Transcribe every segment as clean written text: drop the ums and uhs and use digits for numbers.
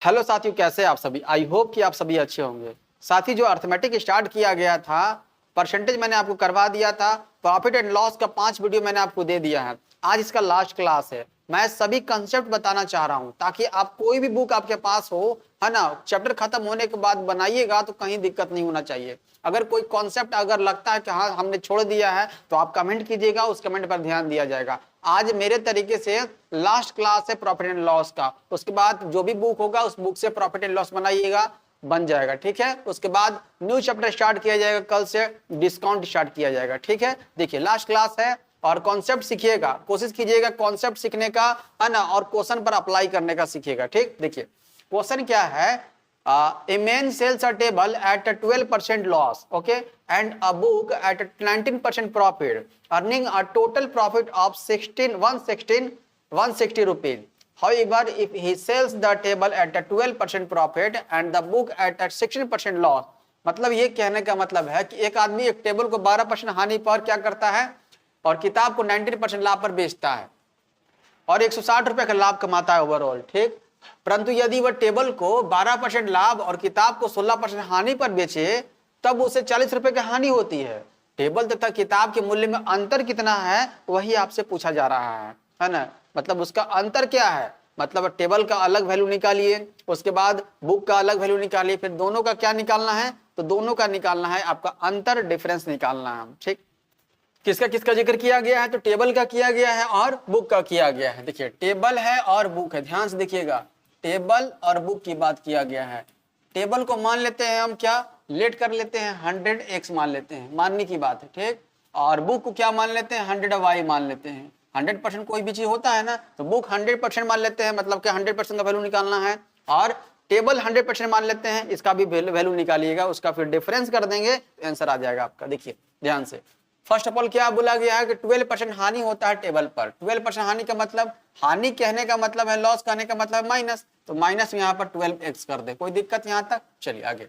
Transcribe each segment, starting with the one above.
Hello साथियों, कैसे हैं आप सभी। आई होप कि आप सभी अच्छे होंगे। साथी जो अर्थमेटिक स्टार्ट किया गया था, परसेंटेज मैंने आपको करवा दिया था, प्रॉफिट एंड लॉस का 5 वीडियो मैंने आपको दे दिया है। आज इसका लास्ट क्लास है। मैं सभी कंसेप्ट बताना चाह रहा हूं ताकि आप कोई भी बुक आपके पास हो, है ना, चैप्टर खत्म होने के बाद बनाइएगा तो कहीं दिक्कत नहीं होना चाहिए। अगर कोई कॉन्सेप्ट अगर लगता है कि हाँ हमने छोड़ दिया है तो आप कमेंट कीजिएगा, उस कमेंट पर ध्यान दिया जाएगा। आज मेरे तरीके से लास्ट क्लास है प्रॉफिट एंड लॉस का। उसके बाद जो भी बुक होगा उस बुक से प्रॉफिट एंड लॉस बनाइएगा, बन जाएगा। ठीक है, उसके बाद न्यू चैप्टर स्टार्ट किया जाएगा। कल से डिस्काउंट स्टार्ट किया जाएगा। ठीक है, देखिए लास्ट क्लास है और कॉन्सेप्ट सीखिएगा, कोशिश कीजिएगा कॉन्सेप्ट सीखने का, है ना, और क्वेश्चन पर अप्लाई करने का सीखिएगा। ठीक, देखिए क्वेश्चन क्या है। A man sells a table at a 12% loss, okay, and a book at a 19% profit, earning a total profit of 160 rupees. However, if he sells the table at a 12% profit and the book at a 16% loss, मतलब ये कहने का मतलब है कि एक आदमी एक टेबल को 12% हानि पर क्या करता है और किताब को 19% लाभ पर बेचता है और 160 रुपए का लाभ कमाता है ओवरऑल। ठीक, परंतु यदि वह टेबल को 12% लाभ और किताब को 16% हानि पर बेचे तब उसे 40 रुपए की हानि होती है। टेबल तथा किताब के मूल्य में अंतर कितना है वही आपसे पूछा जा रहा है ना। मतलब उसका अंतर क्या है, मतलब टेबल का अलग वैल्यू निकालिए, उसके बाद बुक का अलग वैल्यू निकालिए, फिर दोनों का क्या निकालना है, तो दोनों का निकालना है आपका अंतर, डिफरेंस निकालना है। ठीक, किसका किसका जिक्र किया गया है, तो टेबल का किया गया है और बुक का किया गया है। देखिए टेबल है और बुक है, ध्यान से देखिएगा, टेबल और बुक की बात किया गया है। टेबल को मान लेते हैं हम, क्या लेट कर लेते हैं 100x मान लेते हैं, मानने की बात है। ठीक, और बुक को क्या मान लेते हैं 100y मान लेते हैं। 100% कोई भी चीज होता है ना, तो बुक 100% मान लेते हैं, मतलब कि 100% का वैल्यू निकालना है, और टेबल 100% मान लेते हैं, इसका भी वैल्यू निकालिएगा, उसका फिर डिफरेंस कर देंगे तो आंसर आ जाएगा आपका। देखिए ध्यान से, फर्स्ट ऑफ ऑल क्या बोला गया है कि 12% हानि होता है टेबल पर। 12% हानि का मतलब, हानि कहने का मतलब है, लॉस कहने का मतलब है माइनस, तो माइनस यहाँ पर 12x कर दे, कोई दिक्कत यहाँ तक। चलिए आगे,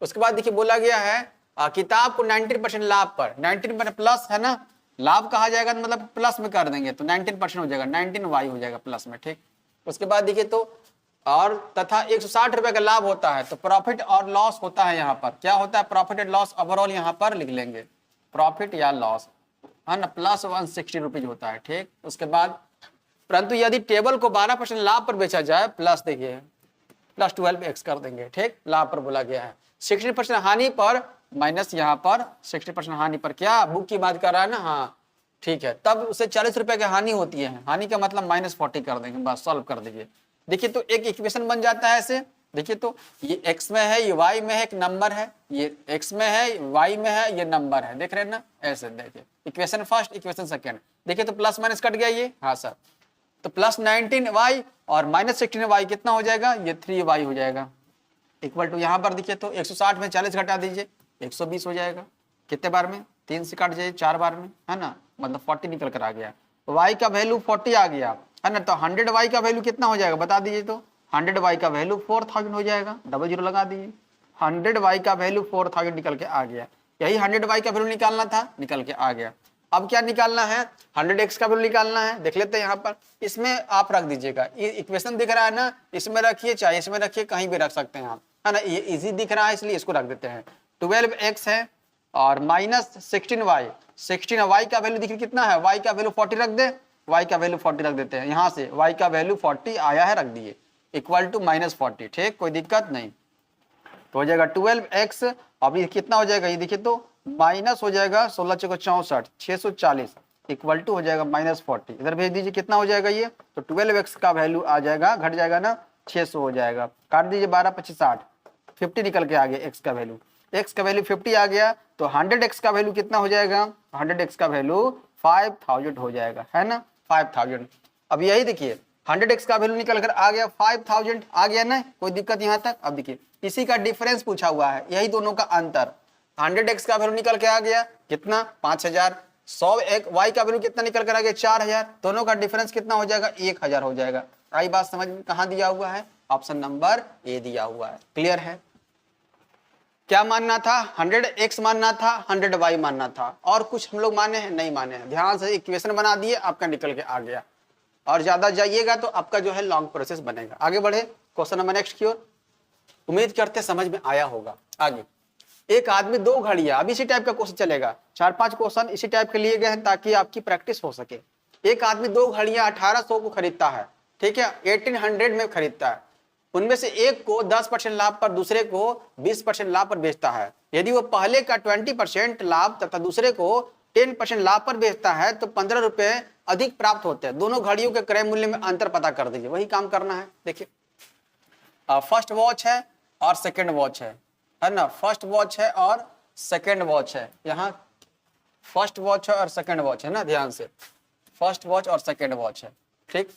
उसके बाद देखिए बोला गया है किताब को 19% लाभ पर, 19% प्लस है ना, लाभ कहा जाएगा तो मतलब प्लस में कर देंगे तो 19% हो जाएगा, 19y हो जाएगा प्लस में। ठीक, उसके बाद देखिए तो और तथा 160 रुपए का लाभ होता है, तो प्रॉफिट और लॉस होता है, यहाँ पर क्या होता है, प्रॉफिट एंड लॉस ओवरऑल यहाँ पर लिख लेंगे, प्रॉफिट या लॉस, है ना, प्लस 160 रुपीज होता है। ठीक, उसके बाद परंतु यदि टेबल को 12% लाभ पर बेचा जाए, प्लस देखिए प्लस 12x कर देंगे। ठीक, लाभ पर बोला गया है, 60% हानि पर माइनस, यहाँ पर 60% हानि पर, क्या बुक की बात कर रहा है ना, हाँ ठीक है, तब उसे 40 रुपए की हानि होती है, हानि का मतलब -40 कर देंगे, बस सॉल्व कर दीजिए। देखिए तो एक इक्वेशन बन जाता है ऐसे। देखिए तो ये x में है, ये y में है, एक नंबर है, ये x में है, y में है, ये नंबर है, देख रहे हैं ना, ऐसे देखिए इक्वेशन फर्स्ट, इक्वेशन सेकंड। देखिए तो प्लस माइनस कट गया ये, हाँ सर, तो प्लस 19y और -16y कितना हो जाएगा, ये 3y हो जाएगा, इक्वल टू यहाँ पर देखिए तो 160 में 40 घटा दीजिए, 120 हो जाएगा। कितने बार में, 3 से काट जाइए, 4 बार में, है ना, मतलब 40 निकल कर आ गया। y का वैल्यू 40 आ गया, है ना, तो 100y का वैल्यू कितना हो जाएगा बता दीजिए, तो 100y का वैल्यू 4000 हो जाएगा, डबल जीरो लगा दीजिए, 100y का वैल्यू 4000 निकल के आ गया। यही 100y का वैल्यू निकालना था, निकल के आ गया। अब क्या निकालना है, 100x का वैल्यू निकालना है। देख लेते हैं यहाँ पर, इसमें आप रख दीजिएगा, ये इक्वेशन दिख रहा है ना, इसमें रखिए चाहे इसमें रखिए, कहीं भी रख सकते हैं आप, है ना, ये इजी दिख रहा है इसलिए इसको रख देते हैं। 12x है और -16y, 16y का वैल्यू देखिए कितना है, y का वैल्यू 40 रख दे, y का वैल्यू 40 रख देते हैं, यहाँ से y का वैल्यू 40 आया है, रख दिए, इक्वल टू -40। ठीक, कोई दिक्कत नहीं, तो हो जाएगा 12x। अब ये कितना हो जाएगा, ये देखिए तो माइनस हो जाएगा 16 × 64 640, इक्वल टू हो जाएगा -40, इधर भेज दीजिए, कितना हो जाएगा ये, तो 12x का वैल्यू आ जाएगा, घट जाएगा ना, 600 हो जाएगा, काट दीजिए 12 × 25 60, 50 निकल के आ गया x का वैल्यू, x का वैल्यू 50 आ गया, तो 100x का वैल्यू कितना हो जाएगा, 100x का वैल्यू 5000 हो जाएगा, है ना, 5000। अब यही देखिए 100x का वैल्यू निकल कर आ गया, 5000 आ गया ना, कोई दिक्कत यहाँ तक। अब देखिए इसी का डिफरेंस पूछा हुआ है, यही दोनों का अंतर, 100x का वैल्यू निकल के आ गया कितना 5000, 100y का वैल्यू कितना निकल कर आ गया 4000, दोनों का डिफरेंस कितना हो जाएगा 1000 हो जाएगा। आई बात समझ में, कहाँ दिया हुआ है, ऑप्शन नंबर ए दिया हुआ है, क्लियर है। क्या मानना था, 100x मानना था, 100y मानना था, और कुछ हम लोग माने हैं नहीं माने हैं, ध्यान से इक्वेशन बना दिए, आपका निकल के आ गया। और ज्यादा जाइएगा तो आपका जो है लॉन्ग प्रोसेस बनेगा। आगे बढ़े, क्वेश्चन नंबर नेक्स्ट की ओर। उम्मीद करते समझ में आया होगा। आगे, एक आदमी दो घड़ियां, अब इसी टाइप का क्वेश्चन चलेगा, 4-5 क्वेश्चन इसी टाइप के लिए गए हैं ताकि आपकी प्रैक्टिस हो सके। एक आदमी दो घड़ियां 1800 को खरीदता है, ठीक है, 1800 में खरीदता है। उनमें से एक को 10% लाभ पर, दूसरे को 20% लाभ पर बेचता है। यदि वो पहले का 20% लाभ तथा दूसरे को 10% लाभ पर बेचता है तो 15 रुपए अधिक प्राप्त होते हैं। दोनों घड़ियों के क्रय मूल्य में अंतर पता कर दीजिए। वही काम करना है। देखिए, फर्स्ट वॉच है और सेकेंड वॉच है ना, फर्स्ट वॉच है और सेकेंड वॉच है। यहाँ फर्स्ट वॉच है और सेकेंड वॉच है ना, ध्यान से, फर्स्ट वॉच और सेकेंड वॉच है, ठीक।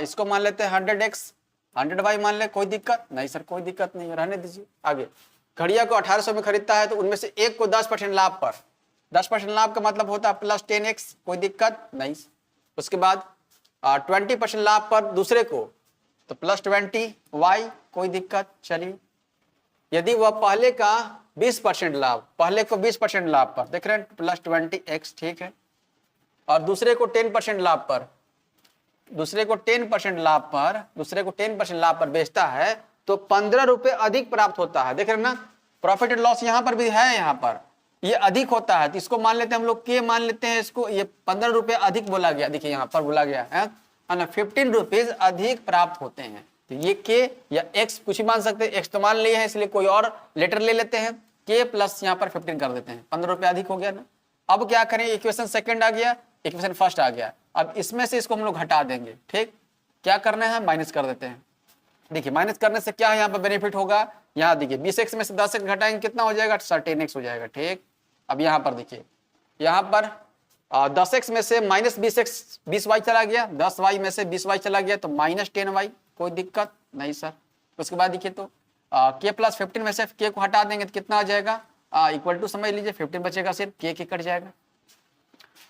इसको मान लेते हैं 100x, 100y मान ले, कोई दिक्कत नहीं सर, कोई दिक्कत नहीं है, रहने दीजिए। आगे, घड़िया को 1800 में खरीदता है तो उनमें से एक को 10% लाभ पर, 10% लाभ का मतलब होता है प्लस 10x, कोई दिक्कत नहीं। उसके बाद 20% लाभ पर दूसरे को तो प्लस 20y, कोई दिक्कत, चलिए। यदि वह पहले का 20% लाभ, पहले को 20% लाभ पर, देख रहे हैं, प्लस 20x, ठीक है, और दूसरे को 10% लाभ पर, दूसरे को 10% लाभ पर, दूसरे को 10% लाभ पर बेचता है तो 15 रुपए अधिक प्राप्त होता है। देख रहे हैं ना, प्रॉफिट एंड लॉस यहाँ पर भी है, यहाँ पर ये अधिक होता है तो इसको मान लेते हैं हम लोग, के मान लेते हैं इसको, ये 15 रुपए अधिक बोला गया, देखिए यहाँ पर बोला गया है ना, 15 रुपीज अधिक प्राप्त होते हैं। तो ये के या एक्स कुछ ही मान सकते हैं, एक्स तो मान लिए हैं इसलिए कोई और लेटर ले लेते हैं, के प्लस यहाँ पर 15 कर देते हैं, 15 रुपए अधिक हो गया ना। अब क्या करें, इक्वेशन सेकंड आ गया, इक्वेशन फर्स्ट आ गया, अब इसमें से इसको हम लोग घटा देंगे, ठीक। क्या करना है, माइनस कर देते हैं। देखिए, माइनस करने से क्या है, यहाँ पर बेनिफिट होगा, यहाँ देखिए 20x में से 10x घटाएंगे, कितना हो जाएगा, 13x हो जाएगा, ठीक। अब यहाँ पर देखिए, यहाँ पर 10x में से माइनस 20y चला गया, 10y में से 20y चला गया तो माइनस 10y, कोई दिक्कत नहीं सर। उसके बाद देखिए तो के प्लस 15 में से के को हटा देंगे तो कितना आ जाएगा, इक्वल टू समझ लीजिए 15 बचेगा, सिर्फ के कट जाएगा।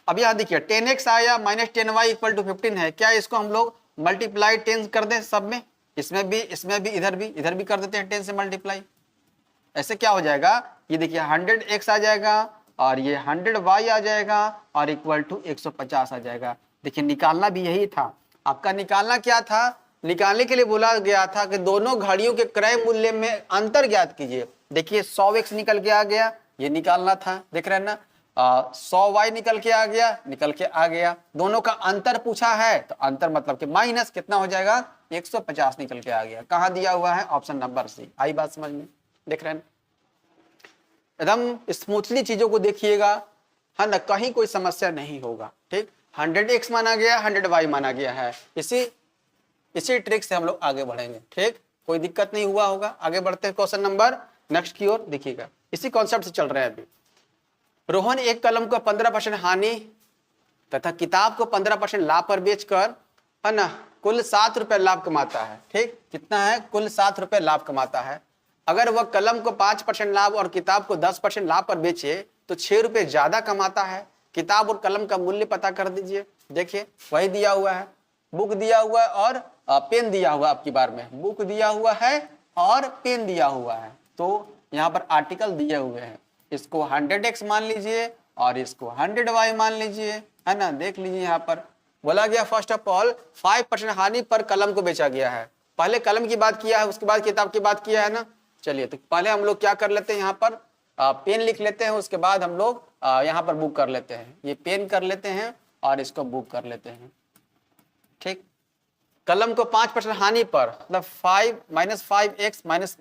अब यहाँ देखिए 10x आया माइनस 10y इक्वल टू 15 है, क्या इसको हम लोग मल्टीप्लाई 10 कर दें सब में, इसमें भी इधर भी कर देते हैं 10 से मल्टीप्लाई। ऐसे क्या हो जाएगा, ये देखिए 100x आ जाएगा और ये 100y आ जाएगा और इक्वल टू 150 आ जाएगा। देखिए, निकालना भी यही था आपका, निकालना क्या था, निकालने के लिए बोला गया था कि दोनों घड़ियों के क्रय मूल्य में अंतर ज्ञात कीजिए। देखिए 100x निकल के आ गया, ये निकालना था, देख रहे हैं ना, 100y निकल के आ गया, दोनों का अंतर पूछा है तो अंतर मतलब कि माइनस कितना हो जाएगा, 150 निकल के आ गया। कहाँ दिया हुआ है, ऑप्शन नंबर सी। आई बात समझ में, देख रहे हैं, एकदम स्मूथली चीजों को देखिएगा, है ना, कहीं कोई समस्या नहीं होगा, ठीक। 100x माना गया, 100y माना गया है, इसी ट्रिक से हम लोग आगे बढ़ेंगे, ठीक, कोई दिक्कत नहीं हुआ होगा। आगे बढ़ते हैं क्वेश्चन नंबर नेक्स्ट की ओर। देखिएगा, इसी कॉन्सेप्ट से चल रहे हैं अभी। रोहन एक कलम को 15% हानि तथा किताब को 15% लाभ पर बेचकर, है ना, कुल 7 रुपए लाभ कमाता है, ठीक। कितना है, कुल 7 रुपए लाभ कमाता है। अगर वह कलम को 5% लाभ और किताब को 10% लाभ पर बेचे तो 6 रुपए ज्यादा कमाता है। किताब और कलम का मूल्य पता कर दीजिए। देखिए, वही दिया हुआ है, बुक दिया हुआ है और पेन दिया हुआ, आपकी बार में बुक दिया हुआ है और पेन दिया हुआ है, तो यहाँ पर आर्टिकल दिए हुए हैं। इसको 100x मान लीजिए और इसको 100y मान लीजिए, है ना। देख लीजिए, यहाँ पर बोला गया फर्स्ट ऑफ ऑल 5% हानि पर कलम को बेचा गया है। पहले कलम की बात किया है, उसके बाद किताब की बात किया है ना। चलिए, तो पहले हम लोग क्या कर लेते हैं, यहाँ पर पेन लिख लेते हैं, उसके बाद हम लोग यहाँ पर बुक कर लेते हैं। ये पेन कर लेते हैं और इसको बुक कर लेते हैं, ठीक। कलम को 5% हानि पर, मतलब 5 - 5x माइनस,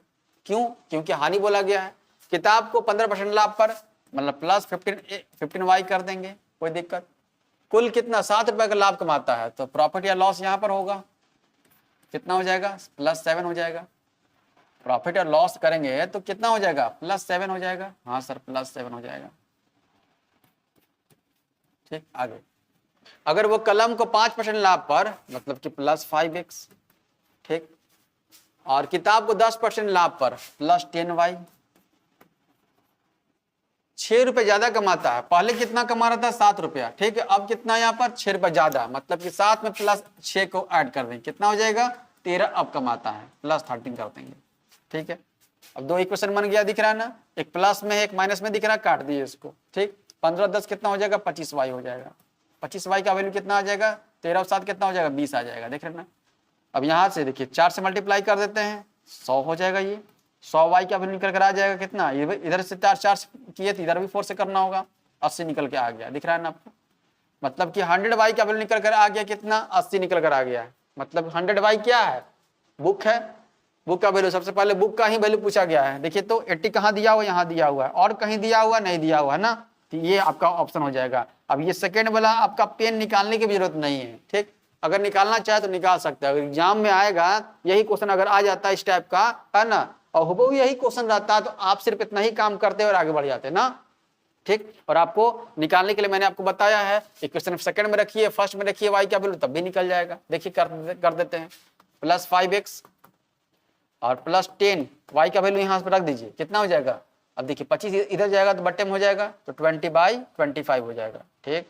क्यों, क्योंकि हानि बोला गया है। किताब को 15% लाभ पर, मतलब प्लस 15y कर देंगे, कोई दिक्कत। कुल कितना, 7 रुपए का लाभ कमाता है तो प्रॉफिट या लॉस यहाँ पर होगा, कितना हो जाएगा, +7 हो जाएगा। प्रॉफिट और लॉस करेंगे तो कितना हो जाएगा, +7 हो जाएगा। हाँ सर, +7 हो जाएगा, ठीक। आगे, अगर वो कलम को 5% लाभ पर, मतलब कि +5x, ठीक, और किताब को 10% लाभ पर +10y, 6 रुपए ज्यादा कमाता है। पहले कितना कमा रहा था, 7 रुपया, ठीक है। अब कितना यहाँ पर, 6 रुपए ज्यादा, मतलब कि 7 में +6 को ऐड कर देंगे, कितना हो जाएगा, 13 अब कमाता है, +13 कर देंगे, ठीक है। अब 2 इक्वेशन बन गया, दिख रहा है ना, एक प्लस में एक माइनस में दिख रहा है, काट दिए इसको, ठीक। 15 10 कितना हो जाएगा, 25y हो जाएगा। 25y का वैल्यू कितना आ जाएगा, 13 और 7 कितना हो जाएगा, 20 आ जाएगा, देख रहे ना। अब यहाँ से देखिए 4 से मल्टीप्लाई कर देते हैं, 100 हो जाएगा। ये 100 वाई का वैल्यू निकल कर आ जाएगा कितना, ये इधर से 4 किए थे, इधर भी 4 से करना होगा, 80 निकल के आ गया। दिख रहा है ना आपको, मतलब कि 100 वाई का वैल्यू निकल कर आ गया कितना, 80 निकल कर आ गया। मतलब 100 वाई क्या है, बुक है, बुक का वैल्यू, सबसे पहले बुक का ही वैल्यू पूछा गया है। देखिए तो 80 कहाँ दिया हुआ, यहाँ दिया हुआ है, और कहीं दिया हुआ नहीं दिया हुआ है ना, तो ये आपका ऑप्शन हो जाएगा। अब ये सेकेंड वाला आपका पेन निकालने की भी जरूरत नहीं है, ठीक, अगर निकालना चाहे तो निकाल सकते हैं। अगर एग्जाम में आएगा यही क्वेश्चन अगर आ जाता है इस टाइप का, है ना, और हुबहू यही क्वेश्चन रहता है, तो आप सिर्फ इतना ही काम करते और आगे बढ़ जाते ना, ठीक। और आपको निकालने के लिए मैंने आपको बताया है, इक्वेशन सेकंड में रखिए, फर्स्ट में रखिए वाई का वैल्यू, तब भी निकल जाएगा। देखिए कर देते हैं, प्लस 5x और प्लस 10 वाई का वैल्यू यहाँ पर रख दीजिए, कितना हो जाएगा। अब देखिए 25 इधर जाएगा तो बट्टे में हो जाएगा, तो 20/25 हो जाएगा, ठीक,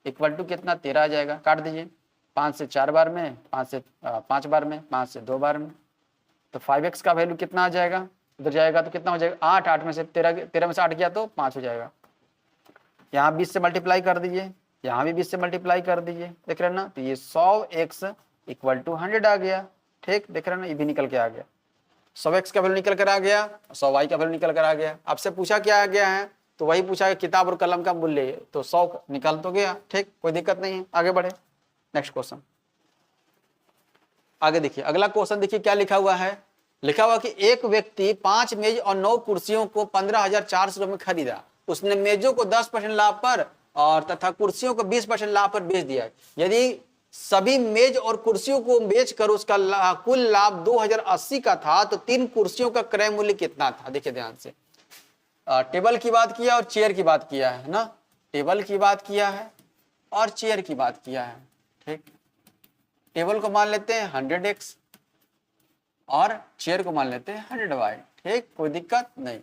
इक्वल टू कितना 13 आ जाएगा। काट दीजिए, 5 से 4 बार में, 5 से 5 बार में, 5 से 2 बार में, तो 5x का वैल्यू कितना आ जाएगा, इधर जाएगा तो कितना हो जाएगा 8, 8 में से 13 में से 8 गया तो 5 हो जाएगा। यहाँ 20 से मल्टीप्लाई कर दीजिए, यहाँ भी 20 से मल्टीप्लाई कर दीजिए, देख रहे हैं ना, तो ये 100x इक्वल टू 100 आ गया, ठीक, देख रहे हैं ना, ये भी निकल के आ गया। 100x का वैल्यू निकल कर आ गया, 100y का वैल्यू निकल कर आ गया। आपसे पूछा क्या आ गया है, तो वही पूछा है किताब और कलम का मूल्य, तो 100 निकल तो गया, ठीक, कोई दिक्कत नहीं है। आगे बढ़े, नेक्स्ट क्वेश्चन आगे देखिए। अगला क्वेश्चन देखिए क्या लिखा हुआ है, लिखा हुआ कि एक व्यक्ति 5 मेज और 9 कुर्सियों को 15,400 रुपये में खरीदा। उसने मेजों को 10% लाभ पर और तथा कुर्सियों को 20% लाभ पर बेच दिया। यदि सभी मेज और कुर्सियों को बेचकर उसका कुल लाभ 2080 का था, तो 3 कुर्सियों का क्रय मूल्य कितना था। देखिए ध्यान से, टेबल की बात किया और चेयर की बात किया है ना, टेबल की बात किया है और चेयर की बात किया है, ठीक। टेबल को मान लेते हैं 100x और चेयर को मान लेते हैं 100y, ठीक, कोई दिक्कत नहीं।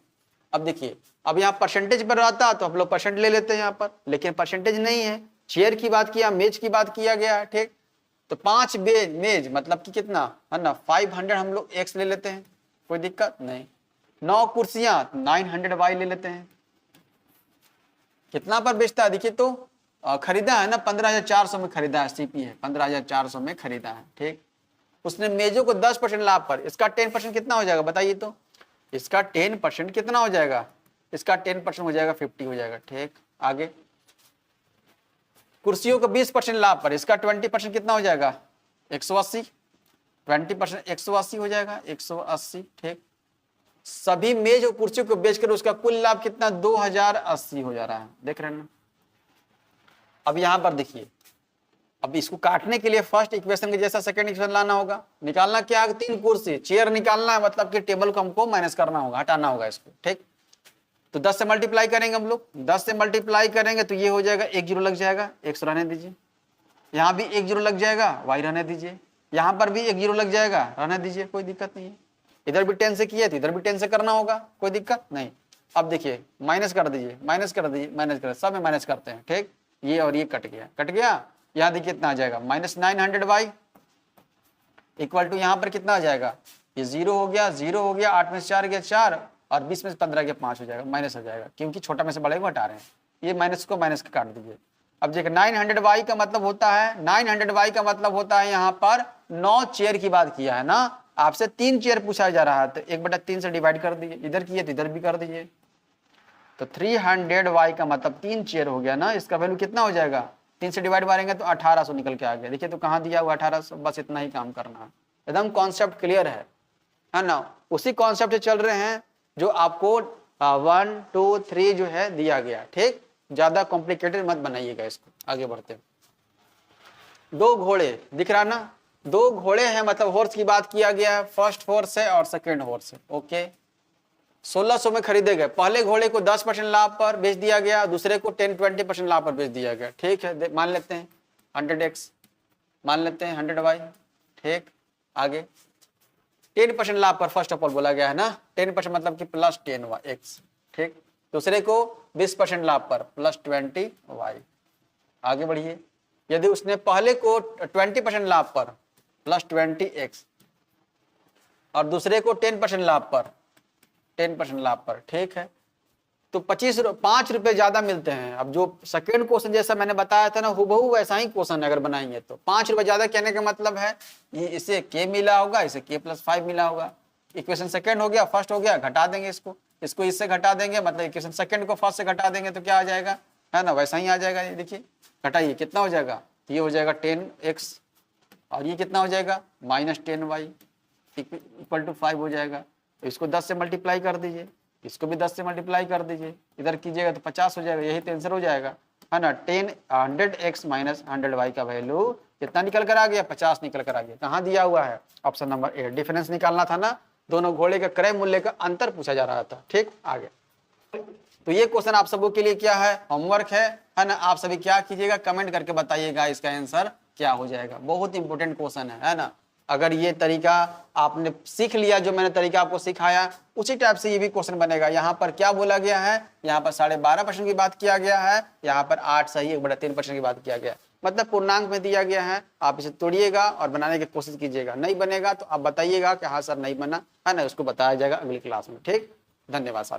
अब देखिए, अब यहाँ परसेंटेज पर रहता तो आप लोग परसेंट ले लेते हैं यहाँ पर, लेकिन परसेंटेज नहीं है। चेयर की बात किया, मेज की बात किया गया, ठीक, तो 5 मेज मतलब कि कितना है ना, 500 हम लोग x ले लेते हैं, कोई दिक्कत नहीं। 9 कुर्सियां 900y ले लेते हैं। कितना पर बेचता है, देखिए तो खरीदा है ना 15,400 में खरीदा है, सीपी है 15,400 में खरीदा है, ठीक। उसने मेजों को 10% लाभ पर, इसका 10% कितना हो जाएगा बताइए तो, इसका 10% कितना हो जाएगा, इसका 10% हो जाएगा 50 हो जाएगा, ठीक। आगे कुर्सियों को 20% लाभ पर, इसका 20% कितना हो जाएगा 180, 20% 180 हो जाएगा 180, ठीक। सभी मेज और कुर्सियों को बेचकर उसका कुल लाभ कितना 2080 हो जा रहा है, देख रहे हैं ना। अब यहां पर देखिए, अब इसको काटने के लिए फर्स्ट इक्वेशन के जैसा सेकंड इक्वेशन लाना होगा। निकालना क्या है, 3 कुर्सी, चेयर निकालना है, मतलब कि टेबल को हमको माइनस करना होगा, हटाना होगा इसको, ठीक। तो 10 से मल्टीप्लाई करेंगे हम लोग, 10 से मल्टीप्लाई करेंगे तो ये हो जाएगा, 1 0 लग जाएगा, 100 रहने दीजिए। यहाँ भी 1 0 लग जाएगा, y रहने दीजिए। यहाँ पर भी 1 0 लग जाएगा, रहने दीजिए, कोई दिक्कत नहीं है। इधर भी 10 से किए तो इधर भी 10 से करना होगा, कोई दिक्कत नहीं। अब देखिए माइनस कर दीजिए, माइनस कर दीजिए, माइनस कर, सब में माइनस करते हैं, ठीक। ये और ये कट गया, कट गया। यहाँ देखिए कितना आ जाएगा -900y इक्वल टू यहाँ पर कितना आ जाएगा, ये 0 हो गया, 0 हो गया, 8 में से 4 गया 4 और 20 में से 15 गया 5 हो जाएगा, माइनस हो जाएगा, क्योंकि छोटा में से बड़े को हटा रहे हैं। ये माइनस को माइनस का काट दीजिए। अब देखिए 900y का मतलब होता है, 900y का मतलब होता है यहाँ पर 9 चेयर की बात किया है ना, आपसे 3 चेयर पूछा जा रहा है, तो 1/3 से डिवाइड कर दीजिए, इधर किए तो इधर भी कर दीजिए। तो 300y का मतलब 3 चेयर हो गया ना, इसका वैल्यू कितना हो जाएगा, 3 से डिवाइड मारेंगे तो 1800 निकल के आ गया। देखिए तो कहाँ दिया हुआ 1800, बस इतना ही काम करना है, एकदम कॉन्सेप्ट क्लियर है ना। उसी कॉन्सेप्ट से चल रहे हैं जो आपको 1 2 3 जो है दिया गया, ठीक, ज्यादा कॉम्प्लिकेटेड मत बनाइएगा इसको। आगे बढ़ते हैं, 2 घोड़े दिख रहा ना, 2 घोड़े हैं, मतलब हॉर्स की बात किया गया है, फर्स्ट हॉर्स है और सेकेंड हॉर्स है, ओके। 1600 में खरीदे गए, पहले घोड़े को 10% लाभ पर बेच दिया गया, दूसरे को 10-20% लाभ पर बेच दिया गया, ठीक है। मान लेते हैं 100x, मान लेते हैं 100y, ठीक। आगे 10% लाभ पर फर्स्ट ऑफ ऑल बोला गया है ना, 10% मतलब कि +10x, ठीक। दूसरे को 20% लाभ पर +20y। आगे बढ़िए, यदि उसने पहले को 20% लाभ पर +20x और दूसरे को 10% लाभ पर 10% लाभ पर, ठीक है, तो 5 रुपए ज्यादा मिलते हैं। अब जो सेकेंड क्वेश्चन जैसा मैंने बताया था ना, हुबहू वैसा ही क्वेश्चन अगर बनाएंगे तो 5 रुपए ज्यादा कहने का मतलब है इसे k मिला होगा, इसे k+5 मिला होगा। इक्वेशन सेकेंड हो गया, फर्स्ट हो गया, घटा देंगे इसको इससे घटा देंगे, मतलब इक्वेशन सेकेंड को फर्स्ट से घटा देंगे तो क्या आ जाएगा, है ना, वैसा ही आ जाएगा। ये देखिए घटाइए कितना हो जाएगा, ये हो जाएगा 10x और ये कितना हो जाएगा -10y इक्वल टू 5 हो जाएगा। तो इसको 10 से मल्टीप्लाई कर दीजिए, इसको भी 10 से मल्टीप्लाई कर दीजिए, इधर कीजिएगा तो 50 हो जाएगा। यही तो आंसर हो जाएगा, है ना। 100x - 100y का वैल्यू कितना निकल कर आ गया, 50 निकल कर आ गया। कहाँ दिया हुआ है, ऑप्शन नंबर ए। डिफरेंस निकालना था ना, दोनों घोड़े के क्रय मूल्य का अंतर पूछा जा रहा था। ठीक, आगे। तो ये क्वेश्चन आप सबों के लिए क्या है, होमवर्क है ना। आप सभी क्या कीजिएगा, कमेंट करके बताइएगा इसका आंसर क्या हो जाएगा। बहुत इंपॉर्टेंट क्वेश्चन है ना। अगर ये तरीका आपने सीख लिया, जो मैंने तरीका आपको सिखाया, उसी टाइप से ये भी क्वेश्चन बनेगा। यहाँ पर क्या बोला गया है, यहाँ पर 12.5% की बात किया गया है, यहाँ पर 8 सही 1/3% की बात किया गया है, मतलब पूर्णांक में दिया गया है। आप इसे तोड़िएगा और बनाने की कोशिश कीजिएगा। नहीं बनेगा तो आप बताइएगा कि हाँ सर नहीं बना, है ना, उसको बताया जाएगा अगली क्लास में। ठीक, धन्यवाद साथ।